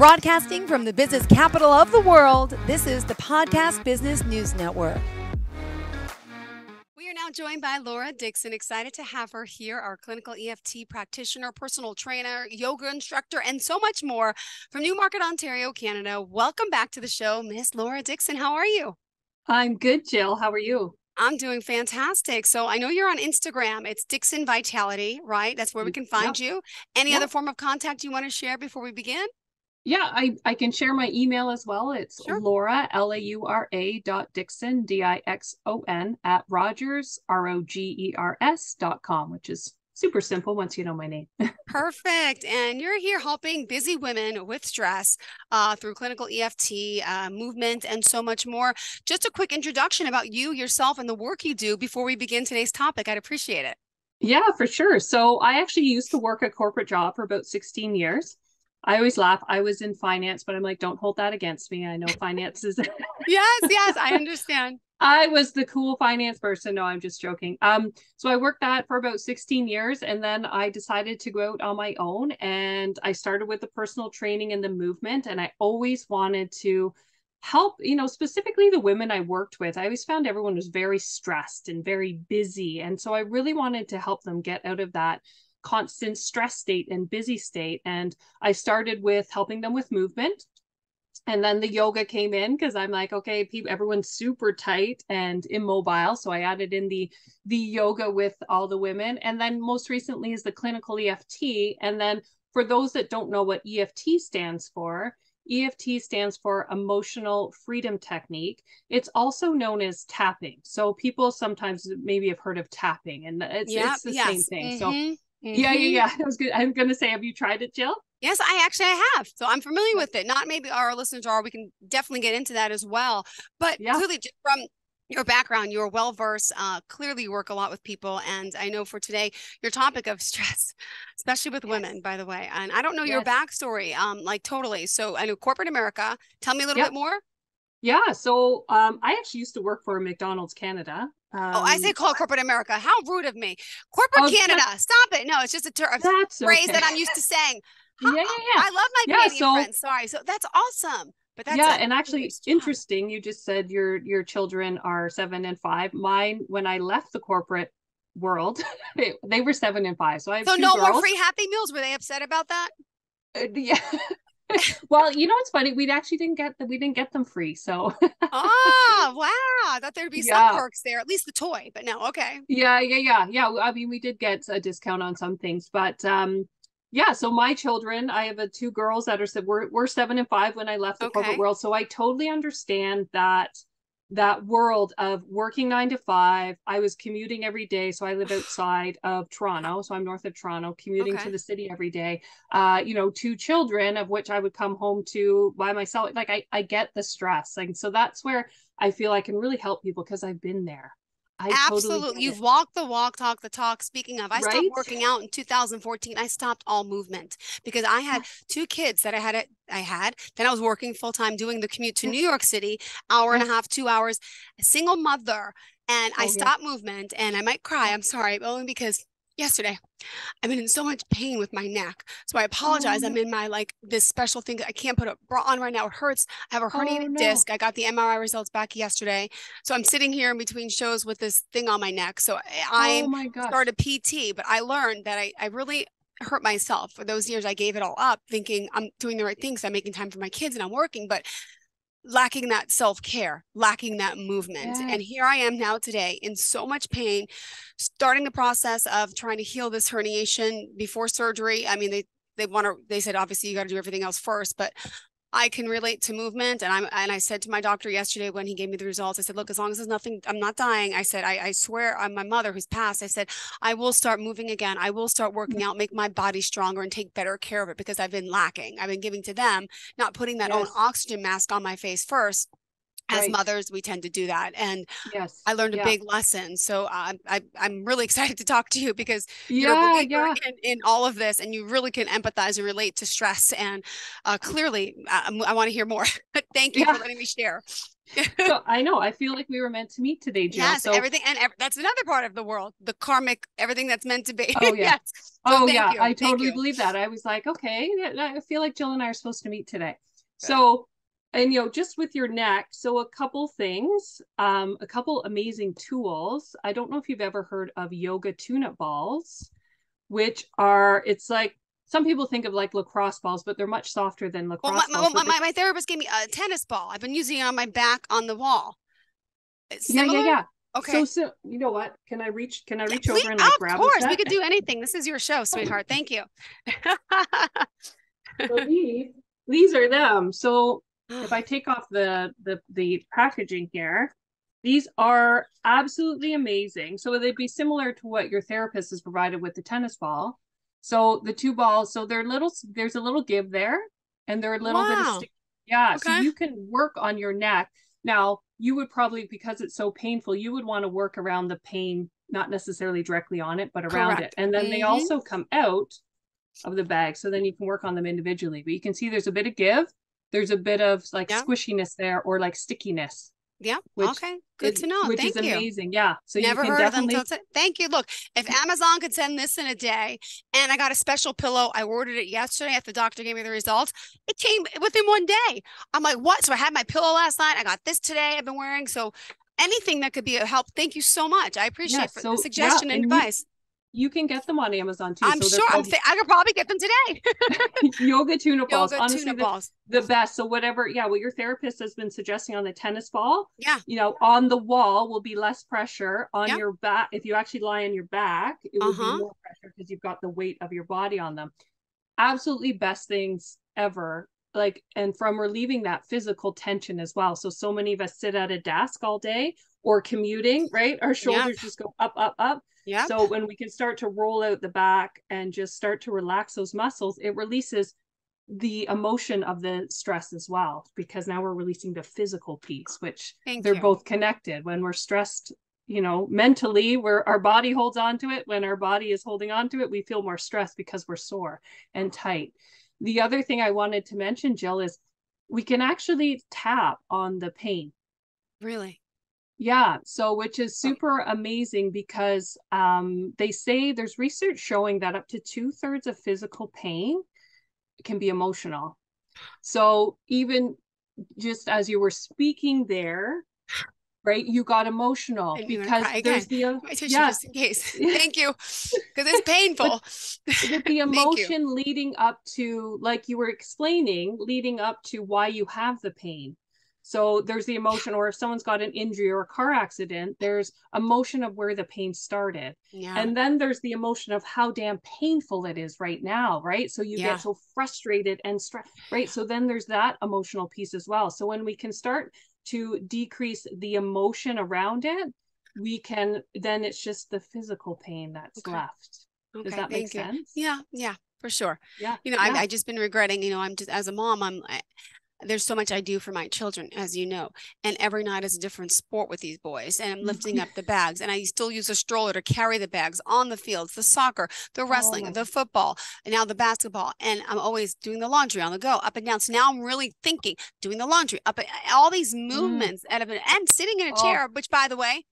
Broadcasting from the business capital of the world, this is the Podcast Business News Network. We are now joined by Laura Dixon. Excited to have her here, our clinical EFT practitioner, personal trainer, yoga instructor, and so much more from Newmarket, Ontario, Canada. Welcome back to the show, Miss Laura Dixon. How are you? I'm good, Jill. How are you? I'm doing fantastic. So I know you're on Instagram. It's Dixon Vitality, right? That's where we can find you. Any other form of contact you want to share before we begin? Yeah, I can share my email as well. It's Laura, Laura.Dixon, Dixon at Rogers, Rogers.com, which is super simple once you know my name. Perfect. And you're here helping busy women with stress through clinical EFT, movement, and so much more. Just a quick introduction about you, yourself, and the work you do before we begin today's topic. I'd appreciate it. Yeah, for sure. So I actually used to work a corporate job for about 16 years. I always laugh. I was in finance, but I'm like, don't hold that against me. I know finance is... Yes, I understand. I was the cool finance person. No, I'm just joking. So I worked that for about 16 years, and then I decided to go out on my own, and I started with the personal training and the movement, and I always wanted to help, specifically the women I worked with. I always found everyone was very stressed and very busy, and so I really wanted to help them get out of that constant stress state and busy state. And I started with helping them with movement. And then the yoga came in because I'm like, okay, everyone's super tight and immobile. So I added in the yoga with all the women. And then most recently is the clinical EFT. And then for those that don't know what EFT stands for Emotional Freedom Technique. It's also known as tapping. So people sometimes maybe have heard of tapping, and it's the same thing. So yeah. I'm going to say, have you tried it, Jill? Yes, I have. So I'm familiar with it. Not maybe our listeners are. We can definitely get into that as well. But clearly, from your background, you're well-versed. Clearly, you work a lot with people. And I know for today, your topic of stress, especially with women, by the way. And I don't know your backstory, totally. So I know corporate America. Tell me a little bit more. Yeah. So I actually used to work for McDonald's Canada. I say call corporate America. How rude of me. Corporate Canada. Stop it. No, it's just a phrase that I'm used to saying. Yeah. I love my Canadian friends. Sorry. So that's awesome. But that's and actually interesting. You just said your children are 7 and 5. Mine, when I left the corporate world, they were 7 and 5. So I have two no girls. More free Happy Meals. Were they upset about that? Yeah. Well, it's funny. We didn't get them free. So wow. I thought there'd be some perks there, at least the toy, but no. Okay. Yeah. I mean, we did get a discount on some things, but so my children, I have 2 girls that were 7 and 5 when I left the corporate world. So I totally understand that world of working 9 to 5. I was commuting every day. So I live outside of Toronto. So I'm north of Toronto, commuting to the city every day. 2 children, of which I would come home to by myself. Like I get the stress. Like, so that's where I feel I can really help people because I've been there. Absolutely. Totally You've walked the walk, talked the talk. Speaking of, I stopped working out in 2014. I stopped all movement because I had 2 kids that I had. Then I was working full time doing the commute to New York City, hour and a half, 2 hours, a single mother. And I stopped movement, and I might cry. I'm sorry, only because yesterday I'm in so much pain with my neck. So I apologize. I'm in my this special thing. I can't put a bra on right now. It hurts. I have a herniated disc. I got the MRI results back yesterday. So I'm sitting here in between shows with this thing on my neck. So I started PT, but I learned that I really hurt myself. For those years, I gave it all up thinking I'm doing the right things. I'm making time for my kids and I'm working, but lacking that self-care, lacking that movement. And here I am now today in so much pain, starting the process of trying to heal this herniation before surgery. I mean, they said, obviously you got to do everything else first, but I can relate to movement. And I said to my doctor yesterday when he gave me the results, I said, look, as long as there's nothing, I'm not dying. I said, I swear on my mother who's passed, I said, I will start moving again. I will start working out, make my body stronger and take better care of it because I've been lacking. I've been giving to them, not putting that own oxygen mask on my face first. as mothers, we tend to do that. And yes, I learned a big lesson. So I'm really excited to talk to you because you're a believer in all of this, and you really can empathize and relate to stress. And clearly, I want to hear more. Thank you for letting me share. So I know, I feel like we were meant to meet today, Jill. Yes, so everything. And that's another part of the world, the karmic, everything that's meant to be. Oh, yeah. Yes. So yeah. I totally believe that. I was like, okay, I feel like Jill and I are supposed to meet today. Good. So, and, just with your neck. So a couple things, a couple amazing tools. I don't know if you've ever heard of yoga tune-up balls, which are, it's like, some people think of like lacrosse balls, but they're much softer than lacrosse balls. My therapist gave me a tennis ball. I've been using it on my back on the wall. Yeah. Okay. So you know what? Can I reach over and like grab Of course, we could do anything. This is your show, sweetheart. Thank you. So these are them. So if I take off the packaging here, these are absolutely amazing. So they'd be similar to what your therapist has provided with the tennis ball. So the two balls, so there's a little give there, and they're a little bit of stick. Yeah. Okay. So you can work on your neck. Now, you would probably, because it's so painful, you would want to work around the pain, not necessarily directly on it, but around it. And then they also come out of the bag. So then you can work on them individually. But you can see there's a bit of give. There's a bit of like squishiness there, or like stickiness. Yeah. Okay. Good to know. Which is amazing. Yeah. So never heard of them. Thank you. Look, if Amazon could send this in a day, and I got a special pillow, I ordered it yesterday after the doctor gave me the results. It came within one day. I'm like, what? So I had my pillow last night. I got this today. I've been wearing. So anything that could be a help. Thank you so much. I appreciate the suggestion and advice. You can get them on Amazon too. I'm sure. I could probably get them today. Yoga tune-up balls. Honestly, the best. So whatever, what your therapist has been suggesting on the tennis ball, on the wall will be less pressure on your back. If you actually lie on your back, it would be more pressure because you've got the weight of your body on them. Absolutely best things ever. Like, and from relieving that physical tension as well. So many of us sit at a desk all day or commuting, right? Our shoulders just go up, up, up. Yeah. So when we can start to roll out the back and just start to relax those muscles, it releases the emotion of the stress as well, because now we're releasing the physical piece, which they're both connected. When we're stressed, mentally, where our body holds on to it, when our body is holding on to it, we feel more stressed because we're sore and tight. The other thing I wanted to mention, Jill, is we can actually tap on the pain. Really? Yeah. So, which is super amazing because they say there's research showing that up to 2/3 of physical pain can be emotional. So even just as you were speaking there, right, you got emotional because there's just in case. Thank you, because it's painful. But the emotion leading up to, like you were explaining, leading up to why you have the pain. So there's the emotion, or if someone's got an injury or a car accident, there's emotion of where the pain started. Yeah. And then there's the emotion of how damn painful it is right now, right? So you get so frustrated and stressed, right? So then there's that emotional piece as well. So when we can start to decrease the emotion around it, we can, then it's just the physical pain that's left. Does that make sense? Yeah, for sure. Yeah. I've just been regretting, I'm just, as a mom, there's so much I do for my children, as you know, and every night is a different sport with these boys, and I'm lifting up the bags, and I still use a stroller to carry the bags on the fields, the soccer, the wrestling, the football, and now the basketball, and I'm always doing the laundry on the go, up and down. So now I'm really thinking, doing the laundry, all these movements and sitting in a chair, which, by the way,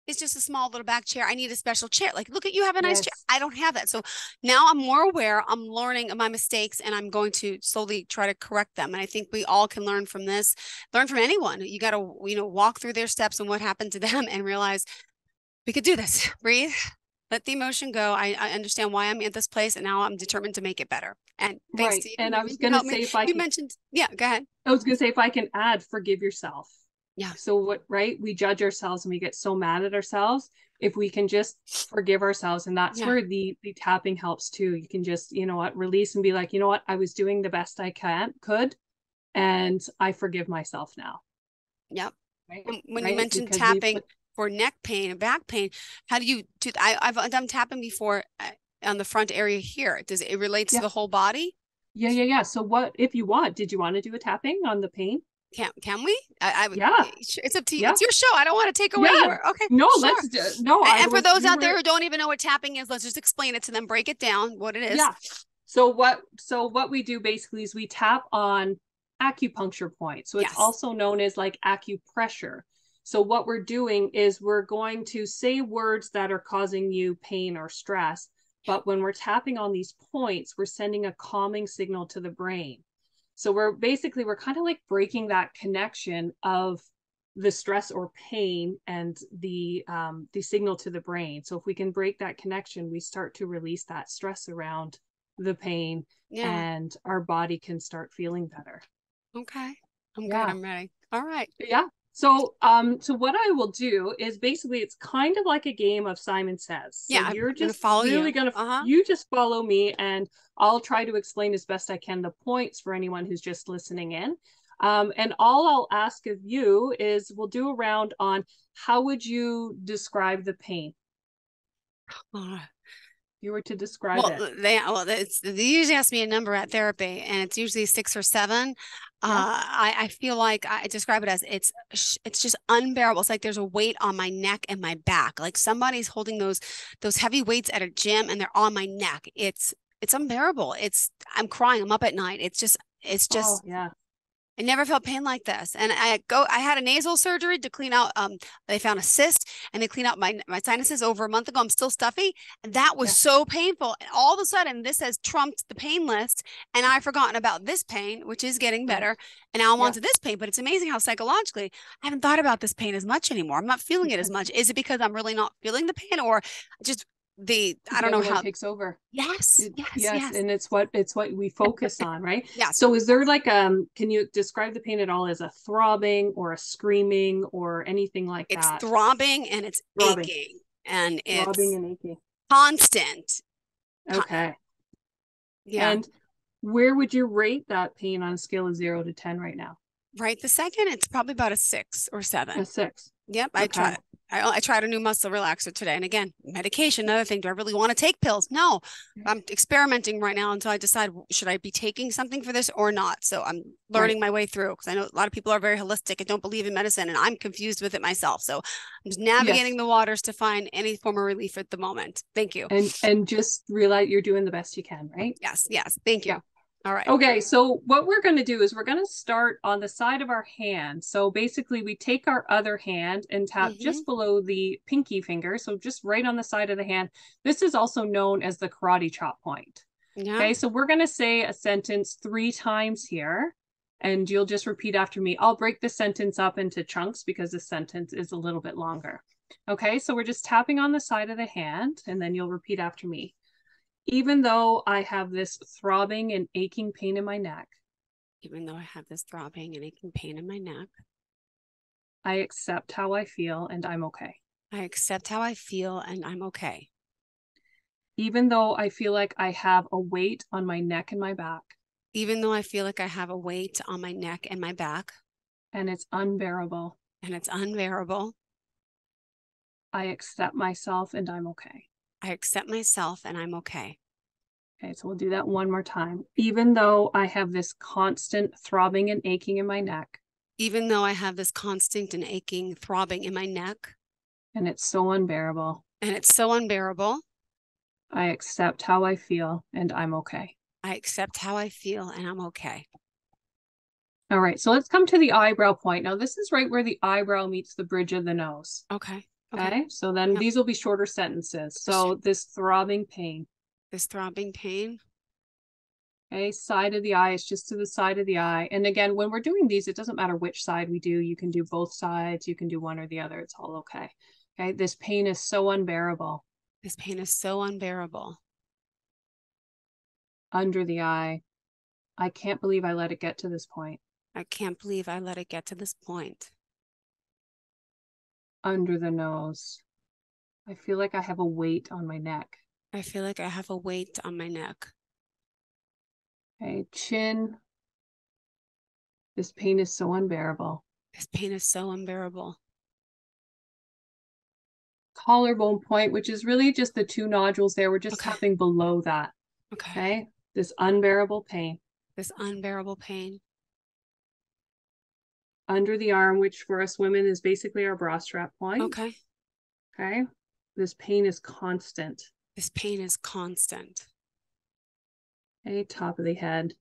it's just a small little back chair. I need a special chair. Like, look at, you have a nice chair. I don't have that. So now I'm more aware. I'm learning my mistakes, and I'm going to slowly try to correct them. And I think we all can learn from this, learn from anyone. You got to, walk through their steps and what happened to them and realize we could do this. Breathe, let the emotion go. I understand why I'm at this place, and now I'm determined to make it better. And thanks to you. And I was going to say, you mentioned, go ahead. I was going to say, if I can add, forgive yourself. Yeah. So we judge ourselves and we get so mad at ourselves. If we can just forgive ourselves, and that's where the tapping helps too. You can just, release and be like, I was doing the best I could, and I forgive myself now. Yep. Right? When you mentioned tapping for neck pain and back pain, how do you do? I've done tapping before on the front area here. Does it relate to the whole body? Yeah. So what, if you want, did you want to do a tapping on the pain? Can we? I would. Yeah. It's up to you. Yeah. It's your show. I don't want to take away Yeah. your. Okay. No, Sure. And for those out there who don't even know what tapping is, let's just explain it to them. Break it down. What it is. Yeah. So what we do basically is we tap on acupuncture points. So it's also known as like acupressure. So what we're doing is we're going to say words that are causing you pain or stress. But when we're tapping on these points, we're sending a calming signal to the brain. So we're kind of like breaking that connection of the stress or pain and the signal to the brain. So if we can break that connection, we start to release that stress around the pain, and our body can start feeling better. Okay. I'm good. I'm ready. All right. Yeah. So what I will do is basically it's kind of like a game of Simon Says. So you're just you just follow me, and I'll try to explain as best I can the points for anyone who's just listening in. And all I'll ask of you is we'll do a round on how would you describe the pain? You were to describe it. They usually ask me a number at therapy, and it's usually 6 or 7. I feel like I describe it as it's just unbearable. It's like there's a weight on my neck and my back, like somebody's holding those heavy weights at a gym and they're on my neck. It's unbearable. I'm crying. I'm up at night. It's just I never felt pain like this. And I had a nasal surgery to clean out, they found a cyst, and they cleaned out my sinuses over a month ago. I'm still stuffy. And that was so painful. And all of a sudden this has trumped the pain list, and I've forgotten about this pain, which is getting better. And now I'm on to this pain, but it's amazing how psychologically I haven't thought about this pain as much anymore. I'm not feeling it as much. Is it because I'm really not feeling the pain, or just I don't know how it takes over? Yes. And it's what we focus on, right? Yes. So is there like can you describe the pain at all as a throbbing or a screaming or anything like that? It's throbbing and it's aching, and it's throbbing and aching, constant. Okay. Yeah. And where would you rate that pain on a scale of 0 to 10 right now? Right the second, it's probably about a 6 or 7. A 6. Yep. Okay. I tried a new muscle relaxer today. And again, medication, another thing. Do I really want to take pills? No, I'm experimenting right now until I decide, should I be taking something for this or not? So I'm learning my way through, because I know a lot of people are very holistic and don't believe in medicine, and I'm confused with it myself. So I'm just navigating the waters to find any form of relief at the moment. Thank you. And just realize you're doing the best you can, right? Yes. Thank you. Yeah. All right. Okay, so what we're going to do is we're going to start on the side of our hand. So basically we take our other hand and tap just below the pinky finger. So just right on the side of the hand. This is also known as the karate chop point. Yeah. Okay, so we're going to say a sentence 3 times here, and you'll just repeat after me. I'll break the sentence up into chunks because the sentence is a little bit longer. Okay, so we're just tapping on the side of the hand, and then you'll repeat after me. Even though I have this throbbing and aching pain in my neck. Even though I have this throbbing and aching pain in my neck. I accept how I feel, and I'm okay. I accept how I feel, and I'm okay. Even though I feel like I have a weight on my neck and my back. Even though I feel like I have a weight on my neck and my back. And it's unbearable. And it's unbearable. I accept myself, and I'm okay. I accept myself, and I'm okay. Okay, so we'll do that one more time. Even though I have this constant throbbing and aching in my neck. Even though I have this constant and aching throbbing in my neck. And it's so unbearable. And it's so unbearable. I accept how I feel, and I'm okay. I accept how I feel, and I'm okay. All right, so let's come to the eyebrow point. Now, this is right where the eyebrow meets the bridge of the nose. Okay. Okay, so then these will be shorter sentences. So this throbbing pain. This throbbing pain. Okay, side of the eye is just to the side of the eye. And again, when we're doing these, it doesn't matter which side we do. You can do both sides. You can do one or the other. It's all okay. Okay, this pain is so unbearable. This pain is so unbearable. Under the eye. I can't believe I let it get to this point. I can't believe I let it get to this point. Under the nose. I feel like I have a weight on my neck. I feel like I have a weight on my neck. Okay, chin. This pain is so unbearable. This pain is so unbearable. Collarbone point, which is really just the 2 nodules there. We're just tapping below that. Okay. This unbearable pain. This unbearable pain. under the arm, which for us women is basically our bra strap point. Okay. Okay. This pain is constant. This pain is constant. Okay. Top of the head.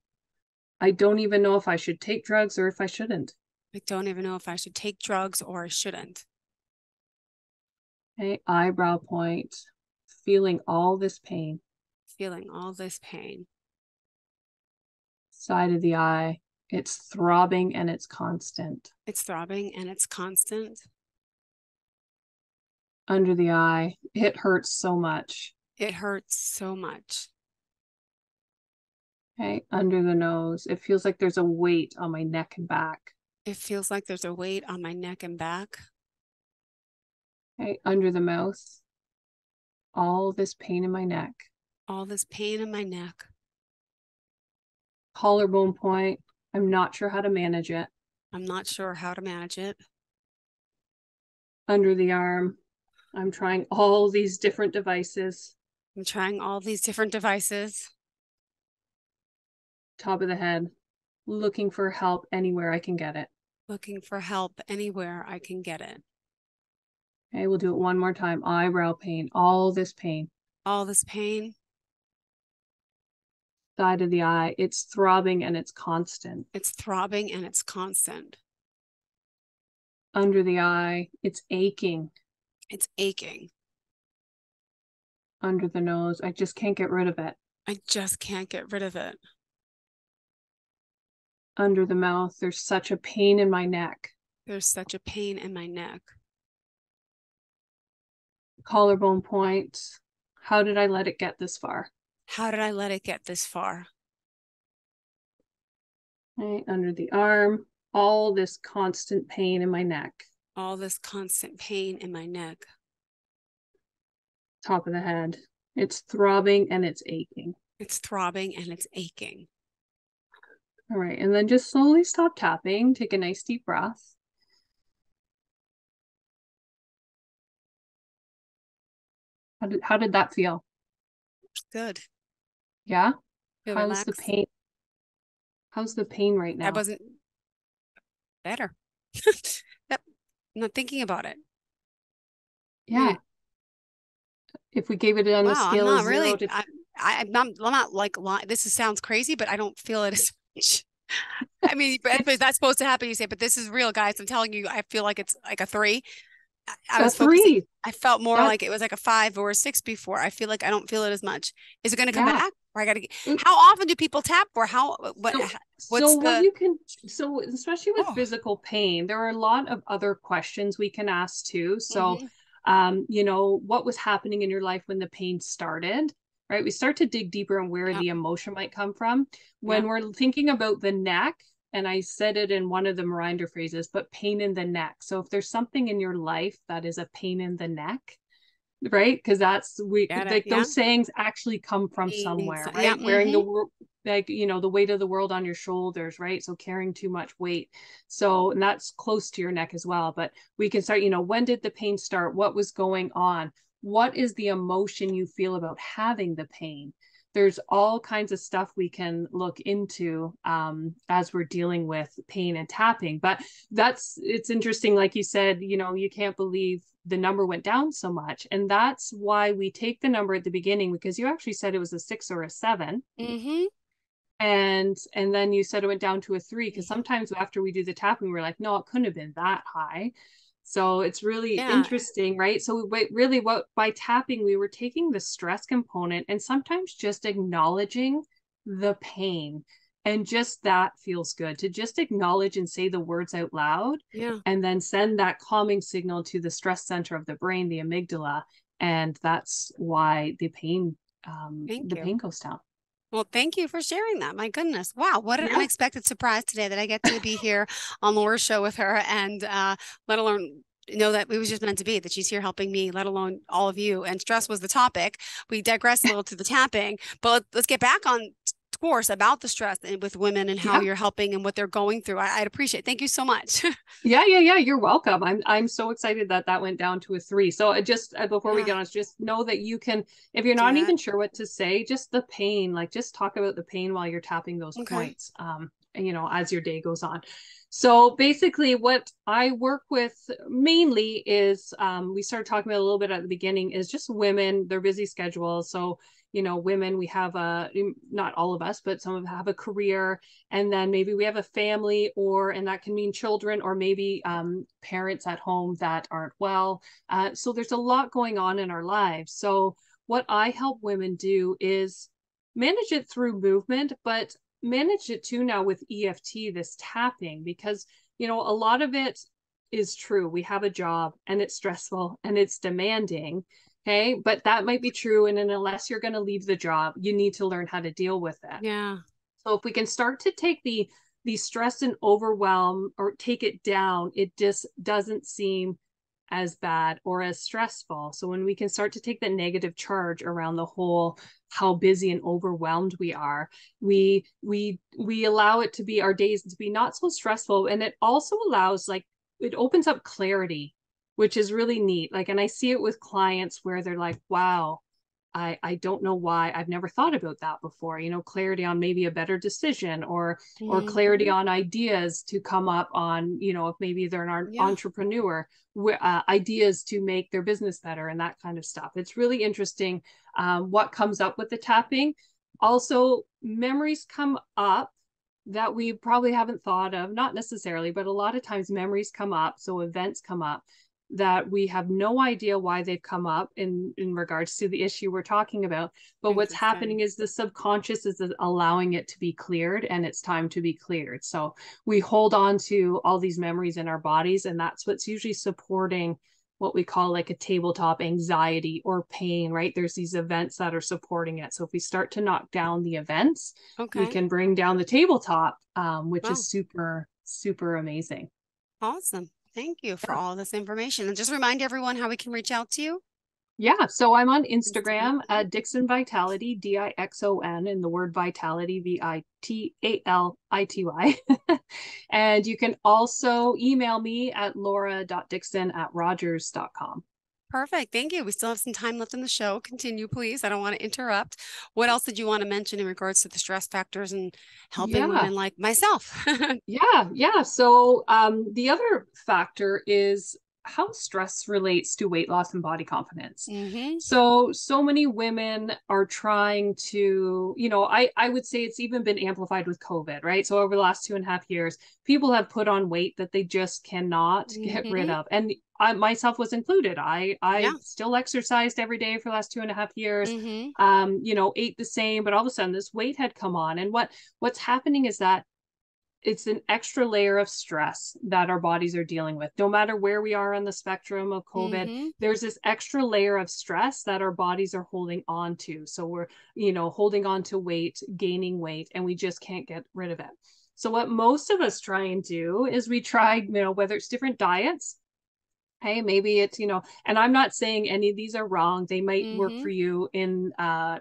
I don't even know if I should take drugs or if I shouldn't. I don't even know if I should take drugs or I shouldn't. Okay. Eyebrow point. Feeling all this pain. Feeling all this pain. Side of the eye. It's throbbing and it's constant. It's throbbing and it's constant. Under the eye. It hurts so much. It hurts so much. Okay. Under the nose. It feels like there's a weight on my neck and back. It feels like there's a weight on my neck and back. Okay. Under the mouth. All this pain in my neck. All this pain in my neck. Collarbone point. I'm not sure how to manage it. I'm not sure how to manage it. Under the arm. I'm trying all these different devices. I'm trying all these different devices. Top of the head. Looking for help anywhere I can get it. Looking for help anywhere I can get it. Okay, we'll do it one more time. Eyebrow pain. All this pain. All this pain. Side of the eye. It's throbbing and it's constant. It's throbbing and it's constant. Under the eye. It's aching. It's aching. Under the nose. I just can't get rid of it. I just can't get rid of it. Under the mouth. There's such a pain in my neck. There's such a pain in my neck. Collarbone point. How did I let it get this far? How did I let it get this far? Okay, under the arm. All this constant pain in my neck. All this constant pain in my neck. Top of the head. It's throbbing and it's aching. It's throbbing and it's aching. All right, and then just slowly stop tapping. Take a nice deep breath. How did that feel? Good. Yeah? Feel How's relaxed. the pain? How's the pain right now? I wasn't better. Yep. I'm not thinking about it. Yeah. If we gave it on a Wow, scale I'm of not 0 really, to I'm not like this sounds crazy, but I don't feel it as much. I mean, but that's supposed to happen. You say, but this is real, guys. I'm telling you, I feel like it's like a 3. I was focusing. I felt more like it was like a 5 or a 6 before. I feel like I don't feel it as much. Is it going to come back? Or I got to. How often do people tap? Or so especially with physical pain, there are a lot of other questions we can ask too. So, what was happening in your life when the pain started? Right, we start to dig deeper on where the emotion might come from. When we're thinking about the neck, and I said it in one of the Miranda phrases, but pain in the neck. So if there's something in your life that is a pain in the neck, right? Because those sayings actually come from somewhere, right? Yeah. Wearing the weight of the world on your shoulders, right? So carrying too much weight. So, and that's close to your neck as well. But we can start, when did the pain start? What was going on? What is the emotion you feel about having the pain? There's all kinds of stuff we can look into as we're dealing with pain and tapping. But it's interesting, like you said, you can't believe the number went down so much. And that's why we take the number at the beginning, because you actually said it was a 6 or a 7. Mm-hmm. And then you said it went down to a 3, because sometimes after we do the tapping, we're like, no, it couldn't have been that high. So it's really interesting, right? So by tapping, we were taking the stress component and sometimes just acknowledging the pain, and just that feels good to just acknowledge and say the words out loud, and then send that calming signal to the stress center of the brain, the amygdala, and that's why the pain goes down. Well, thank you for sharing that. My goodness. Wow. What an unexpected surprise today that I get to be here on Laura's show with her, and let alone know that it was just meant to be, that she's here helping me, let alone all of you. And stress was the topic. We digressed a little to the tapping, but let's get back on course about the stress with women and how you're helping and what they're going through. I'd appreciate it. Thank you so much. Yeah. You're welcome. I'm so excited that went down to a 3. So just before we get on, just know that you can, if you're not even sure what to say, just the pain, like just talk about the pain while you're tapping those points, as your day goes on. So basically what I work with mainly is, we started talking about a little bit at the beginning, is just women, their busy schedules. So, women, we have not all of us, but some of them have a career, and then maybe we have a family, and that can mean children, or maybe parents at home that aren't well. So there's a lot going on in our lives. So what I help women do is manage it through movement, but manage it too now with EFT, this tapping, because, a lot of it is true. We have a job and it's stressful and it's demanding. Okay. But that might be true. And then unless you're going to leave the job, you need to learn how to deal with it. Yeah. So if we can start to take the stress and overwhelm, or take it down, it just doesn't seem as bad or as stressful. So when we can start to take the negative charge around the whole how busy and overwhelmed we are, we allow it to be, our days to be not so stressful. And it also allows, like, it opens up clarity, which is really neat. Like, and I see it with clients where they're like, wow, I don't know why I've never thought about that before. Clarity on maybe a better decision, or clarity on ideas to come up on, if maybe they're an entrepreneur, ideas to make their business better and that kind of stuff. It's really interesting what comes up with the tapping. Also, memories come up that we probably haven't thought of, not necessarily, but a lot of times memories come up. So events come up that we have no idea why they've come up in regards to the issue we're talking about. But what's happening is the subconscious is allowing it to be cleared, and it's time to be cleared. So we hold on to all these memories in our bodies, and that's what's usually supporting what we call like a tabletop anxiety or pain, right? There's these events that are supporting it. So if we start to knock down the events, we can bring down the tabletop, which is super, super amazing. Awesome. Thank you for all this information. And just remind everyone how we can reach out to you. Yeah, so I'm on Instagram at Dixon Vitality, Dixon, and the word vitality, Vitality. And you can also email me at laura.dixon@rogers.com. Perfect. Thank you. We still have some time left in the show. Continue, please. I don't want to interrupt. What else did you want to mention in regards to the stress factors and helping women like myself? Yeah. So the other factor is how stress relates to weight loss and body confidence. So many women are trying to, I would say it's even been amplified with COVID, right? So over the last 2.5 years, people have put on weight that they just cannot get rid of. And I myself was included. I still exercised every day for the last 2.5 years, ate the same, but all of a sudden this weight had come on. And what's happening is that it's an extra layer of stress that our bodies are dealing with. No matter where we are on the spectrum of COVID, there's this extra layer of stress that our bodies are holding on to. So we're, holding on to weight, gaining weight, and we just can't get rid of it. So what most of us try and do is we try, whether it's different diets. Hey, maybe it's, and I'm not saying any of these are wrong. They might work for you in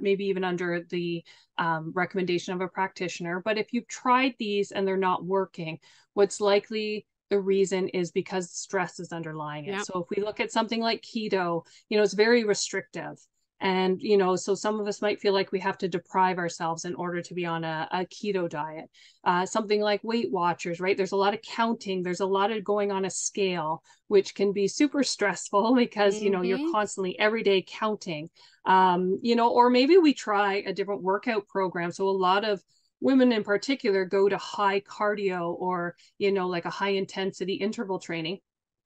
maybe even under the recommendation of a practitioner. But if you've tried these and they're not working, what's likely the reason is because stress is underlying it. So if we look at something like keto, it's very restrictive. And, so some of us might feel like we have to deprive ourselves in order to be on a keto diet. Something like Weight Watchers, right? There's a lot of counting. There's a lot of going on a scale, which can be super stressful because, you're constantly every day counting, or maybe we try a different workout program. So a lot of women in particular go to high cardio or, like a high intensity interval training,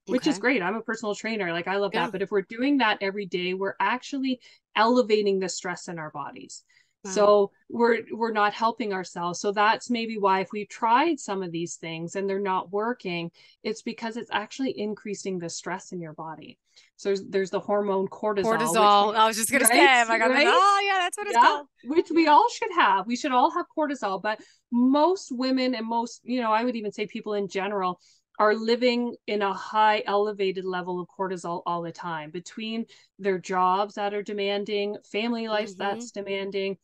which is great. I'm a personal trainer. Like I love that. But if we're doing that every day, we're actually elevating the stress in our bodies. So we're not helping ourselves. So that's maybe why if we've tried some of these things and they're not working, it's because it's actually increasing the stress in your body. So there's the hormone cortisol. I was just going to say, I got this. Oh yeah, that's what it's called. Which we all should have. We should all have cortisol, but most women and most, I would even say people in general are living in a high elevated level of cortisol all the time between their jobs that are demanding, family life that's demanding,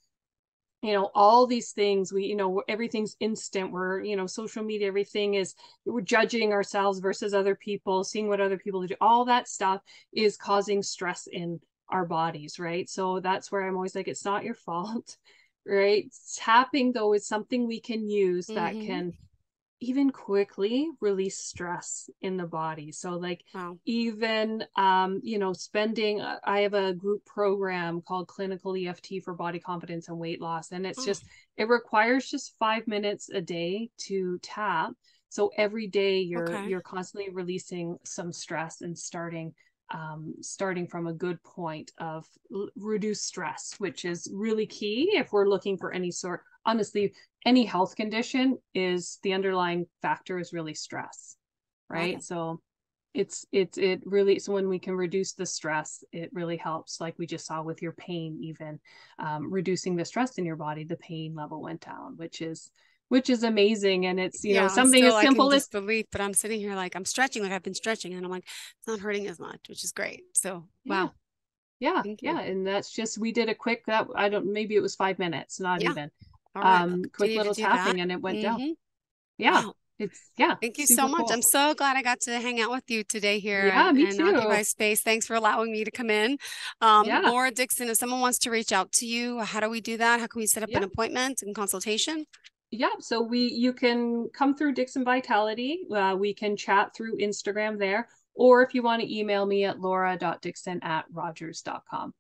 all these things. Everything's instant. We're, social media, we're judging ourselves versus other people, seeing what other people do. All that stuff is causing stress in our bodies, right? So that's where I'm always like, it's not your fault, right? Tapping though is something we can use that can even quickly release stress in the body. So like even, spending, I have a group program called Clinical EFT for Body Confidence and Weight Loss. And it's it requires just 5 minutes a day to tap. So every day you're constantly releasing some stress and starting from a good point of reduced stress, which is really key if we're looking for honestly, any health condition is the underlying factor is really stress, right? So it really, so when we can reduce the stress, it really helps. Like we just saw with your pain, even reducing the stress in your body, the pain level went down, which is amazing. And it's, something as simple as belief, but I'm sitting here like I'm stretching, like I've been stretching, and I'm like, it's not hurting as much, which is great. So, wow. Yeah. And that's just, we did a quick, maybe it was 5 minutes, not even. Quick little tapping and it went down. Yeah. Wow. Thank you so much. Cool. I'm so glad I got to hang out with you today here me too. occupy space. Thanks for allowing me to come in. Laura Dixon, if someone wants to reach out to you, how do we do that? How can we set up an appointment and consultation? Yeah, so you can come through Dixon Vitality. We can chat through Instagram there, or if you want to email me at laura.dixon@rogers.com.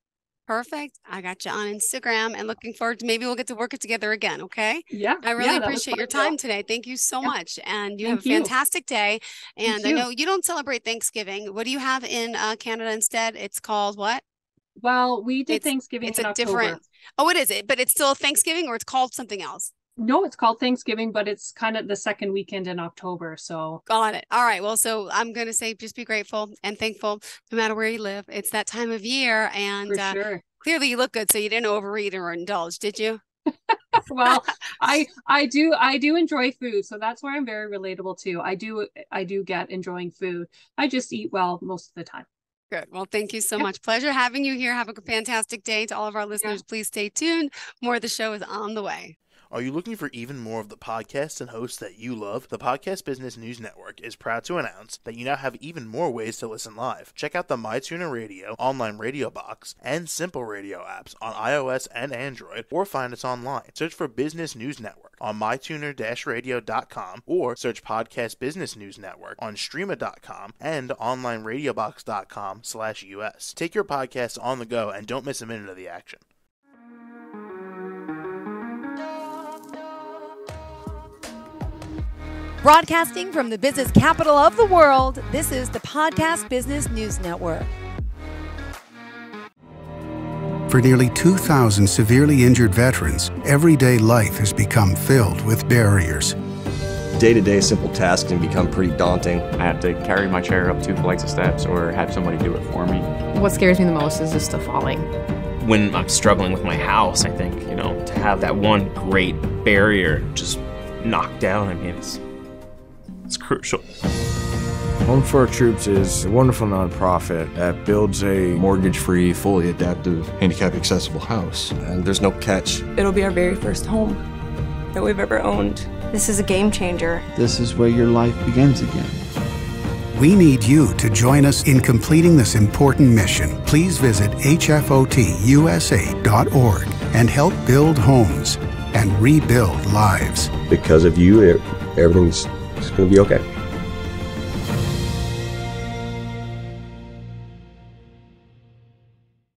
Perfect. I got you on Instagram and looking forward to maybe we'll get to work it together again. Okay. Yeah. I really appreciate your time today. Thank you so much. And you have a fantastic day. And I know you don't celebrate Thanksgiving. What do you have in Canada instead? It's called what? Well, we did Thanksgiving in October. Oh, what is it? But it's still Thanksgiving or it's called something else? No, it's called Thanksgiving, but it's kind of the second weekend in October. So got it. All right. Well, so I'm going to say just be grateful and thankful no matter where you live. It's that time of year. And clearly you look good. So you didn't overeat or indulge, did you? Well, I do enjoy food. So that's where I'm very relatable too. I do get enjoying food. I just eat well most of the time. Good. Well, thank you so much. Pleasure having you here. Have a fantastic day. To all of our listeners, please stay tuned. More of the show is on the way. Are you looking for even more of the podcasts and hosts that you love? The Podcast Business News Network is proud to announce that you now have even more ways to listen live. Check out the MyTuner Radio, online radio box, and Simple Radio apps on iOS and Android, or find us online. Search for Business News Network on mytuner-radio.com, or search Podcast Business News Network on streama.com and onlineradiobox.com/US. Take your podcasts on the go and don't miss a minute of the action. Broadcasting from the business capital of the world, this is the Podcast Business News Network. For nearly 2,000 severely injured veterans, everyday life has become filled with barriers. Day-to-day simple tasks can become pretty daunting. I have to carry my chair up 2 flights of steps or have somebody do it for me. What scares me the most is just the falling. When I'm struggling with my house, I think, to have that one great barrier just knocked down, it's crucial. Home for Our Troops is a wonderful nonprofit that builds a mortgage-free, fully adaptive, handicap-accessible house. And there's no catch. It'll be our very first home that we've ever owned. This is a game changer. This is where your life begins again. We need you to join us in completing this important mission. Please visit hfotusa.org and help build homes and rebuild lives. Because of you, everything's going to be okay.